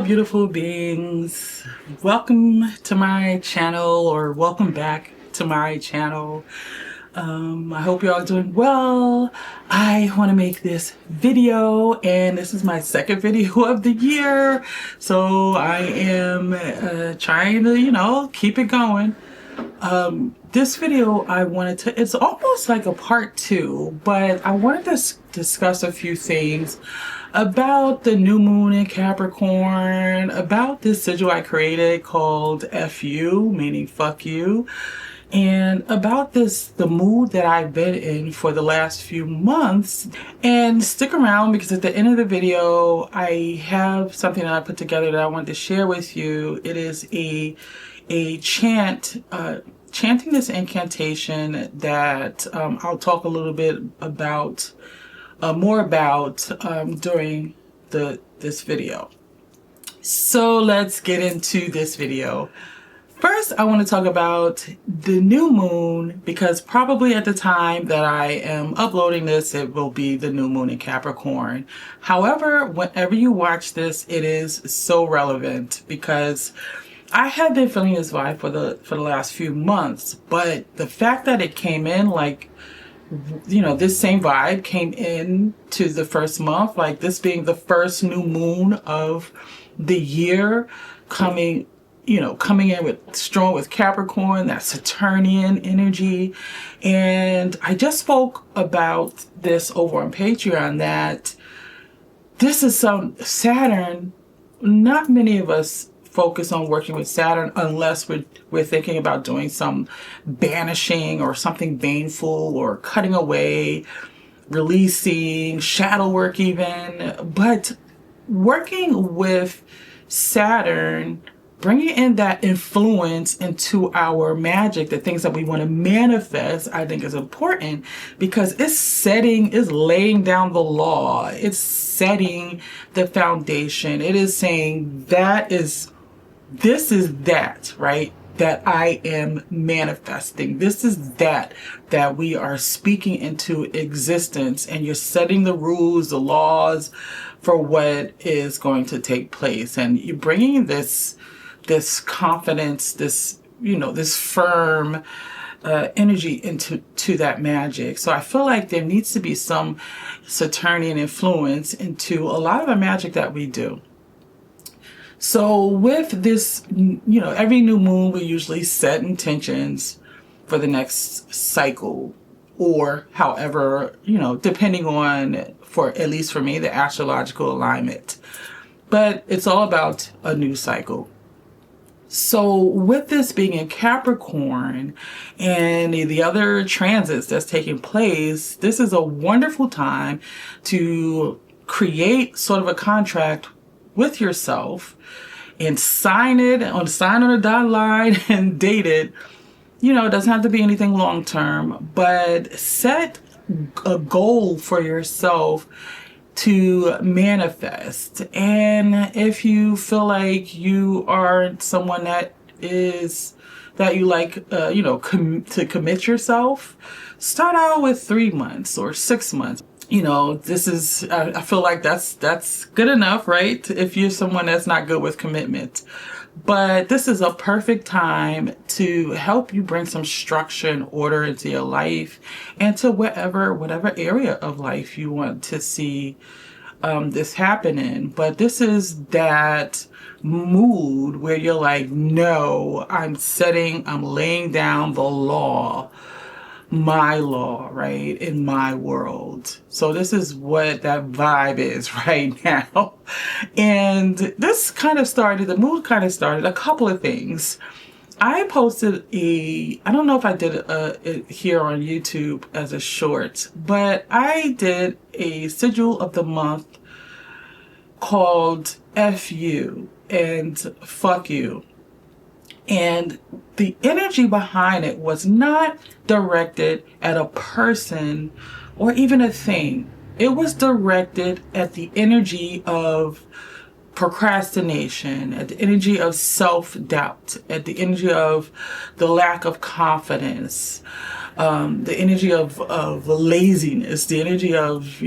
beautiful beings. Welcome to my channel, or welcome back to my channel. I hope you're all doing well. I want to make this video, and this is my second video of the year. So I am trying to, keep it going. This video it's almost like a part 2, but I wanted to discuss a few things about the new moon in Capricorn, about this sigil I created called FU, meaning fuck you, and about the mood that I've been in for the last few months. And stick around, because at the end of the video I have something that I put together that I wanted to share with you. It is a chant, chanting this incantation that I'll talk a little bit about, more about during this video. So let's get into this video. First, I want to talk about the new moon, because probably at the time that I am uploading this, it will be the new moon in Capricorn. However, whenever you watch this, it is so relevant, because I have been feeling this vibe for the last few months, but the fact that it came in, like, this same vibe came in to the first month, like this being the first new moon of the year, coming in with strong with Capricorn, that Saturnian energy. And I just spoke about this over on Patreon, that this is some Saturn. Not many of us focus on working with Saturn unless we're thinking about doing some banishing or something baneful, or cutting away, releasing, shadow work even. But working with Saturn, bringing in that influence into our magic, the things that we want to manifest, I think is important, because it's laying down the law. It's setting the foundation. It is saying this is that, right? That I am manifesting. This is that we are speaking into existence, and you're setting the rules, the laws for what is going to take place. And you're bringing this confidence, this firm energy into that magic. So I feel like there needs to be some Saturnian influence into a lot of the magic that we do. So with this, every new moon, we usually set intentions for the next cycle, or however, depending on, at least for me, the astrological alignment. But it's all about a new cycle. So with this being in Capricorn and the other transits that's taking place, this is a wonderful time to create sort of a contract with yourself and sign on a dotted line and date it. It doesn't have to be anything long term, but set a goal for yourself to manifest. And if you feel like you are someone that you like, to commit yourself, start out with 3 months or 6 months. This is, I feel like that's good enough, right? If you're someone that's not good with commitment. But this is a perfect time to help you bring some structure and order into your life, and to whatever area of life you want to see this happen in. But this is that mood where you're like, no, I'm laying down the law, my law, right, in my world. So this is what that vibe is right now. And this the mood kind of started a couple of things. I posted I don't know if I did it here on YouTube as a short, but I did a sigil of the month called FU and fuck you. And the energy behind it was not directed at a person or even a thing. It was directed at the energy of procrastination, at the energy of self-doubt, at the energy of the lack of confidence, the energy of laziness, the energy of,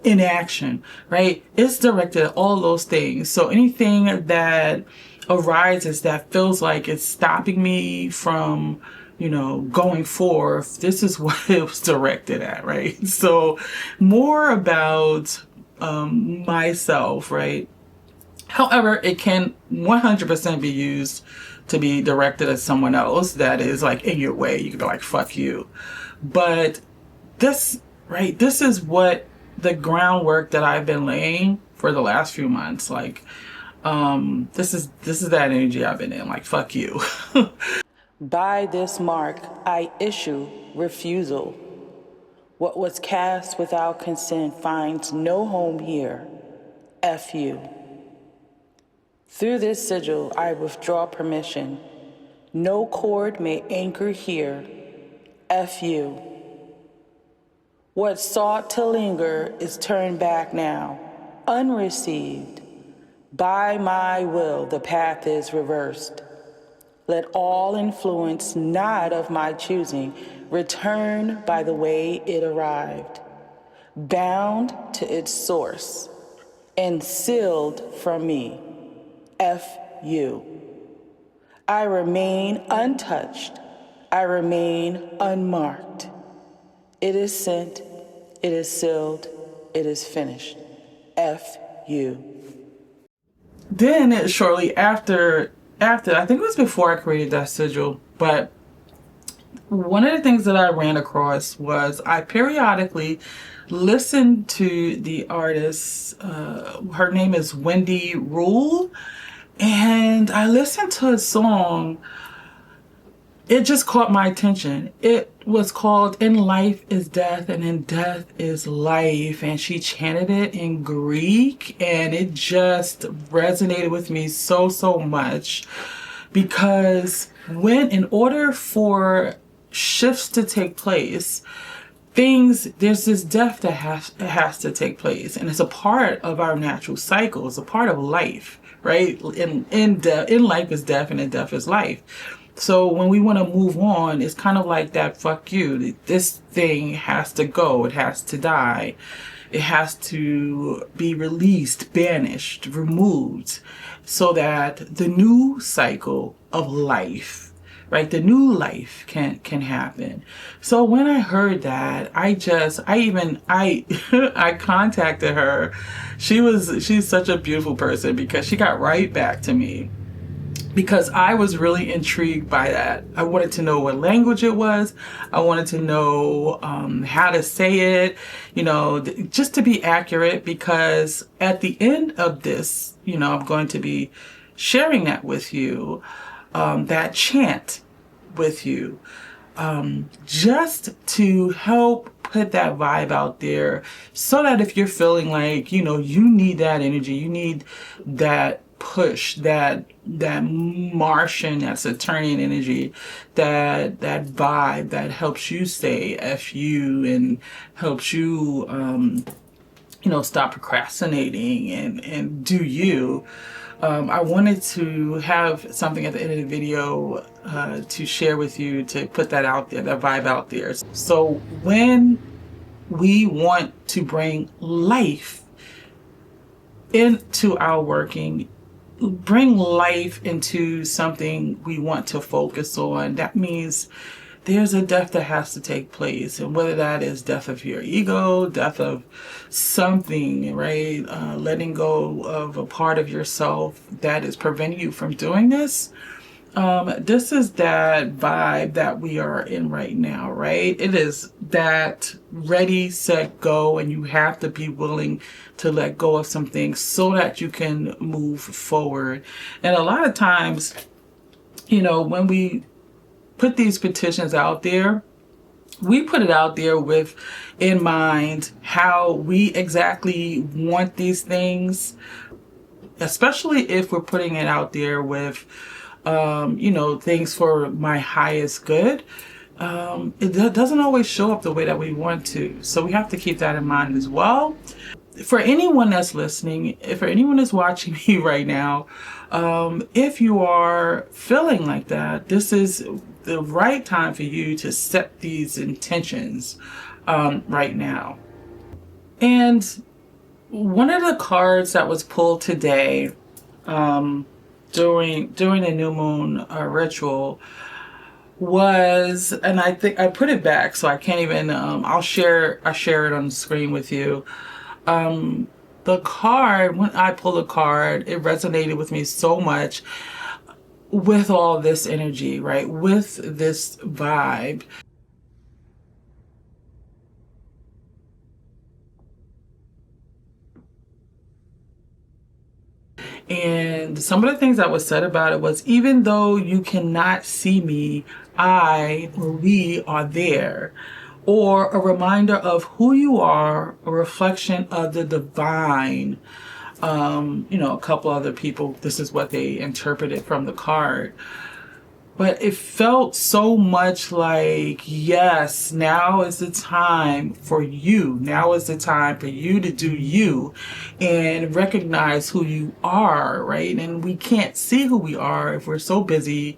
inaction, right? It's directed at all those things. So anything that arises that feels like it's stopping me from, going forth, this is what it was directed at, right? So more about myself, right? However, it can 100% be used to be directed at someone else that is like in your way. You can be like, fuck you. But this, right, this is what the groundwork that I've been laying for the last few months. Like, this is that energy I've been in, like, fuck you. By this mark, I issue refusal. What was cast without consent finds no home here. F you. Through this sigil, I withdraw permission. No cord may anchor here. F you. What sought to linger is turned back now, unreceived. By my will, the path is reversed. Let all influence not of my choosing return by the way it arrived, bound to its source, and sealed from me. F you. I remain untouched. I remain unmarked. It is sent. It is sealed. It is finished. F you. Then shortly after, I think it was before I created that sigil, but one of the things that I ran across was I periodically listened to the artist, her name is Wendy Rule, and I listened to a song. It just caught my attention. It was called In Life is Death and in Death is Life. And she chanted it in Greek. And it just resonated with me so much. Because in order for shifts to take place, there's this death that has to take place. And it's a part of our natural cycle. It's a part of life, right? In life is death and in death is life. So when we want to move on, it's kind of like that, fuck you. This thing has to go. It has to die. It has to be released, banished, removed, so that the new cycle of life, right, the new life can happen. So when I heard that, I contacted her. She's such a beautiful person because she got right back to me. Because I was really intrigued by that. I wanted to know what language it was. I wanted to know how to say it, just to be accurate. Because at the end of this, I'm going to be sharing that with you, that chant with you, just to help put that vibe out there, so that if you're feeling like, you need that energy, you need that push, that Martian, that Saturnian energy, that vibe that helps you say F you and helps you stop procrastinating and do you. I wanted to have something at the end of the video to share with you, to put that out there, that vibe out there. So when we want to bring life into our working, bring life into something we want to focus on, that means there's a death that has to take place. And whether that is death of your ego, death of something, right? Letting go of a part of yourself that is preventing you from doing this. This is that vibe that we are in right now, right? It is that ready, set, go, and you have to be willing to let go of some things so that you can move forward. And a lot of times, when we put these petitions out there, we put it out there with in mind how we exactly want these things, especially if we're putting it out there with things for my highest good. It doesn't always show up the way that we want to. So we have to keep that in mind as well. for anyone that's listening, for anyone that's watching me right now, if you are feeling like that, this is the right time for you to set these intentions right now. And one of the cards that was pulled today during the new moon ritual was, and I think I put it back, so I can't even. I'll share it on the screen with you. The card, when I pulled the card, it resonated with me so much with all this energy, right? With this vibe. And some of the things that was said about it was, even though you cannot see me, I or we are there. Or a reminder of who you are, a reflection of the divine. A couple other people, this is what they interpreted from the card. But it felt so much like, yes, now is the time for you. Now is the time for you to do you and recognize who you are, right? And we can't see who we are if we're so busy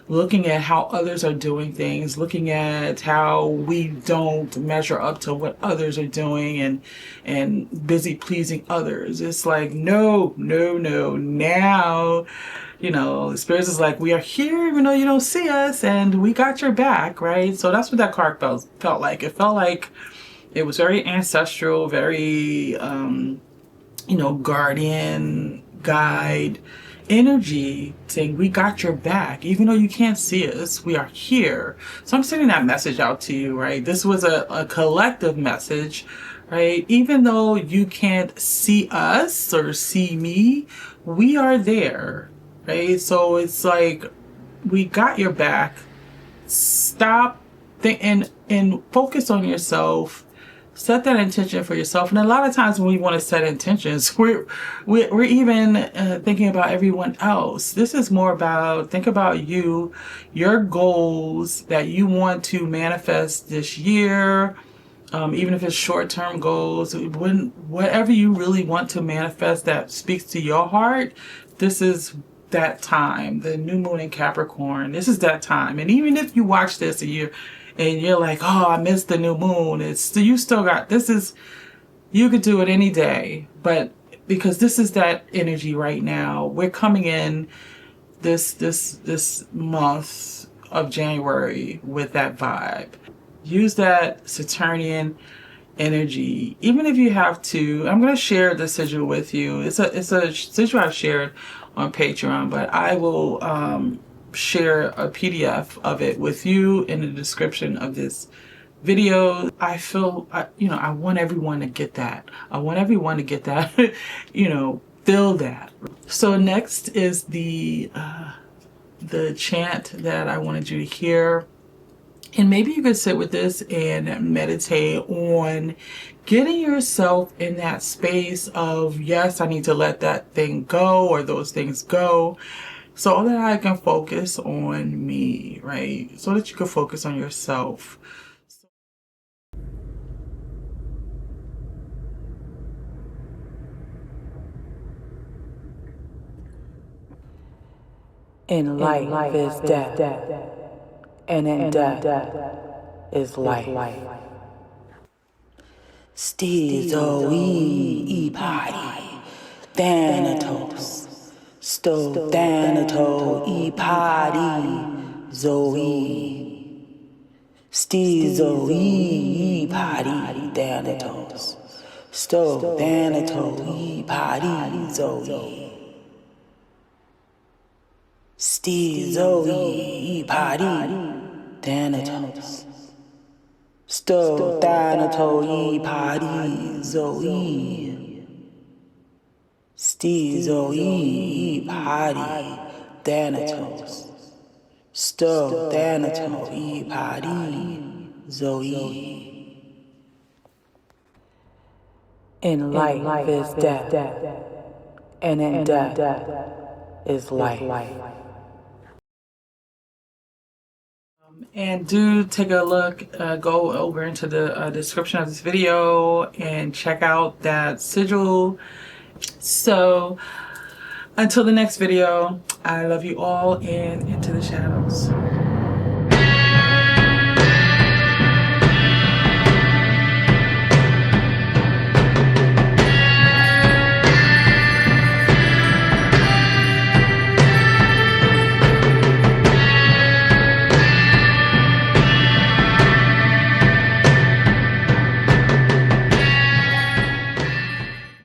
looking at how others are doing things, looking at how we don't measure up to what others are doing and busy pleasing others. It's like, no. Now, the spirits is like, we are here even though you don't see us, and we got your back, right? So that's what that card felt like. It felt like it was very ancestral, very guardian, guide energy, saying we got your back even though you can't see us, we are here. So I'm sending that message out to you, right? This was a collective message, right? Even though you can't see us or see me, we are there, right? So it's like, we got your back. Stop and focus on yourself. Set that intention for yourself. And a lot of times when we want to set intentions, we're even thinking about everyone else. This is more about, think about you, your goals that you want to manifest this year, even if it's short-term goals, whatever you really want to manifest that speaks to your heart. This is that time, the new moon in Capricorn. This is that time. And even if you watch this and you're like, oh, I missed the new moon, you still got, you could do it any day, but because this is that energy right now. We're coming in this month of January with that vibe. Use that Saturnian energy. Even if you have to, I'm going to share the sigil with you. It's a sigil I've shared on Patreon, but I will share a PDF of it with you in the description of this video. I feel, I want everyone to get that. I want everyone to get that, feel that. So next is the chant that I wanted you to hear. And maybe you could sit with this and meditate on getting yourself in that space of, yes, I need to let that thing go or those things go, so that I can focus on me, right? So that you can focus on yourself. In life is death, and in death is life. Stizoe party, Thanatos. Sto Thanato e party Zoe. Stizoe e party Thanatos. Sto Thanato e party Zoe. Stizoe e party Thanatos. Sto Thanato e party Zoe. Stizoe party Thanatos. Sto Thanato e party Zoe. In life is death, and in death is life. And do take a look, go over into the description of this video and check out that sigil. So until the next video, I love you all and into the shadows.